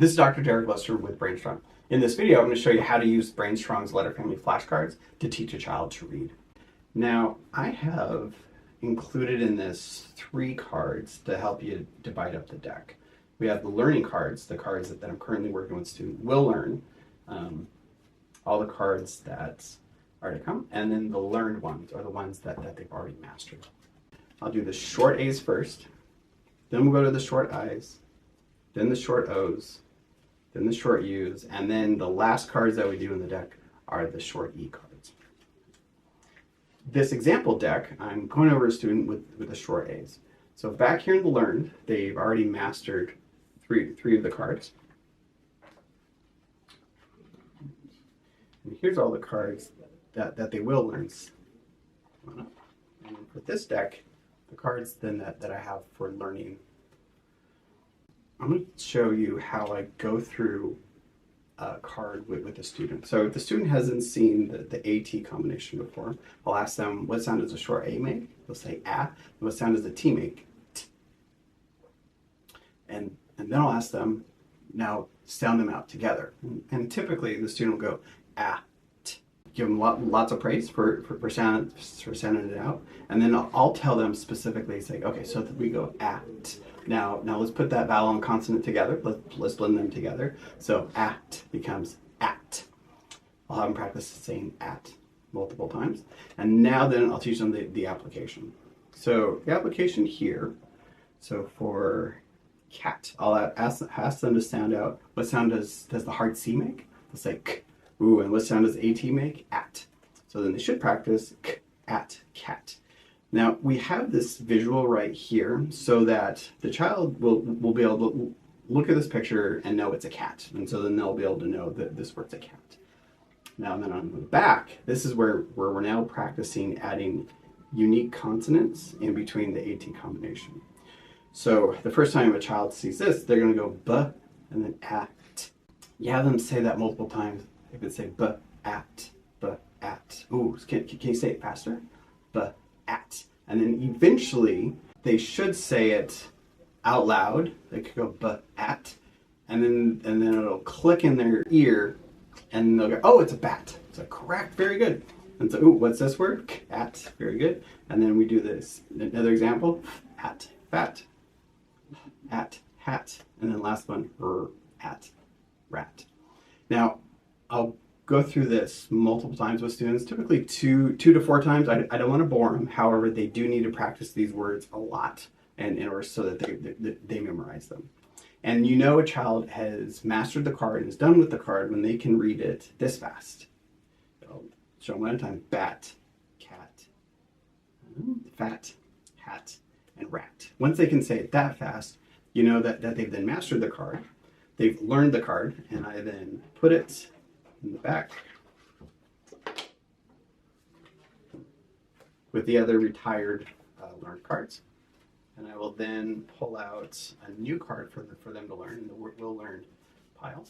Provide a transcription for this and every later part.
This is Dr. Derek Lester with Brainstrong. In this video, I'm going to show you how to use Brainstrong's letter family flashcards to teach a child to read. Now, I have included in this 3 cards to help you divide up the deck. We have the learning cards, the cards that I'm currently working with student will learn, all the cards that are to come, and then the learned ones are the ones that they've already mastered. I'll do the short A's first, then we'll go to the short I's, then the short O's, then the short U's, and then the last cards that we do in the deck are the short E cards. This example deck, I'm going over a student with the short A's. So back here in the learned, they've already mastered three of the cards. And here's all the cards that they will learn. And for this deck, the cards then that I have for learning, I'm going to show you how I go through a card with a student. So if the student hasn't seen the AT combination before, I'll ask them, what sound does a short A make? They'll say ah. And what sound does a T make? T. And then I'll ask them, now sound them out together. And typically the student will go ah, t. Give them lots of praise for sounding it out. And then I'll tell them specifically, say, okay, so we go ah, t. Now let's put that vowel and consonant together. Let's blend them together. So at becomes at. I'll have them practice saying at multiple times. And now then I'll teach them the application. So the application here, so for cat, I'll ask them to sound out, what sound does the hard C make? They'll say k. Ooh, and what sound does AT make? At. So then they should practice k, at, cat. Now we have this visual right here so that the child will be able to look at this picture and know it's a cat. And so then they'll be able to know that this word's a cat. Now then on the back, this is where we're now practicing adding unique consonants in between the AT combination. So the first time a child sees this, they're going to go b and then at. You have them say that multiple times. They could say b, at, b, at. Ooh, can you say it faster? B, at. And then eventually they should say it out loud. They could go b, at. And then it'll click in their ear and they'll go, oh, it's a bat. It's like, correct, very good. And so, ooh, what's this word? Cat, very good. And then we do this. Another example, at, fat. At, hat, and then last one, at, rat. Now, I'll go through this multiple times with students, typically two to 4 times. I don't want to bore them. However, they do need to practice these words a lot and in order so that they memorize them. And you know a child has mastered the card and is done with the card when they can read it this fast. I'll show them one at a time. Bat, cat, fat, hat, and rat. Once they can say it that fast, you know that they've then mastered the card, they've learned the card, and I then put it in the back with the other retired learned cards. And I will then pull out a new card for them to learn in the will learn pile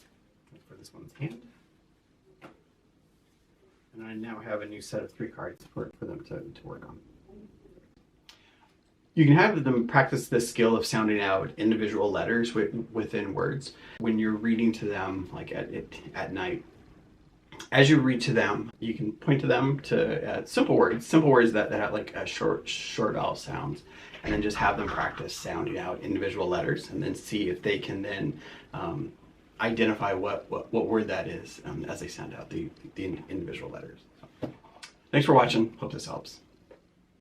for this one's hand. And I now have a new set of 3 cards for them to work on. You can have them practice this skill of sounding out individual letters within words when you're reading to them, like at night. As you read to them, you can point to them to simple words that have like a short vowel sounds, and then just have them practice sounding out individual letters, and then see if they can then identify what word that is as they sound out the individual letters. So, thanks for watching. Hope this helps.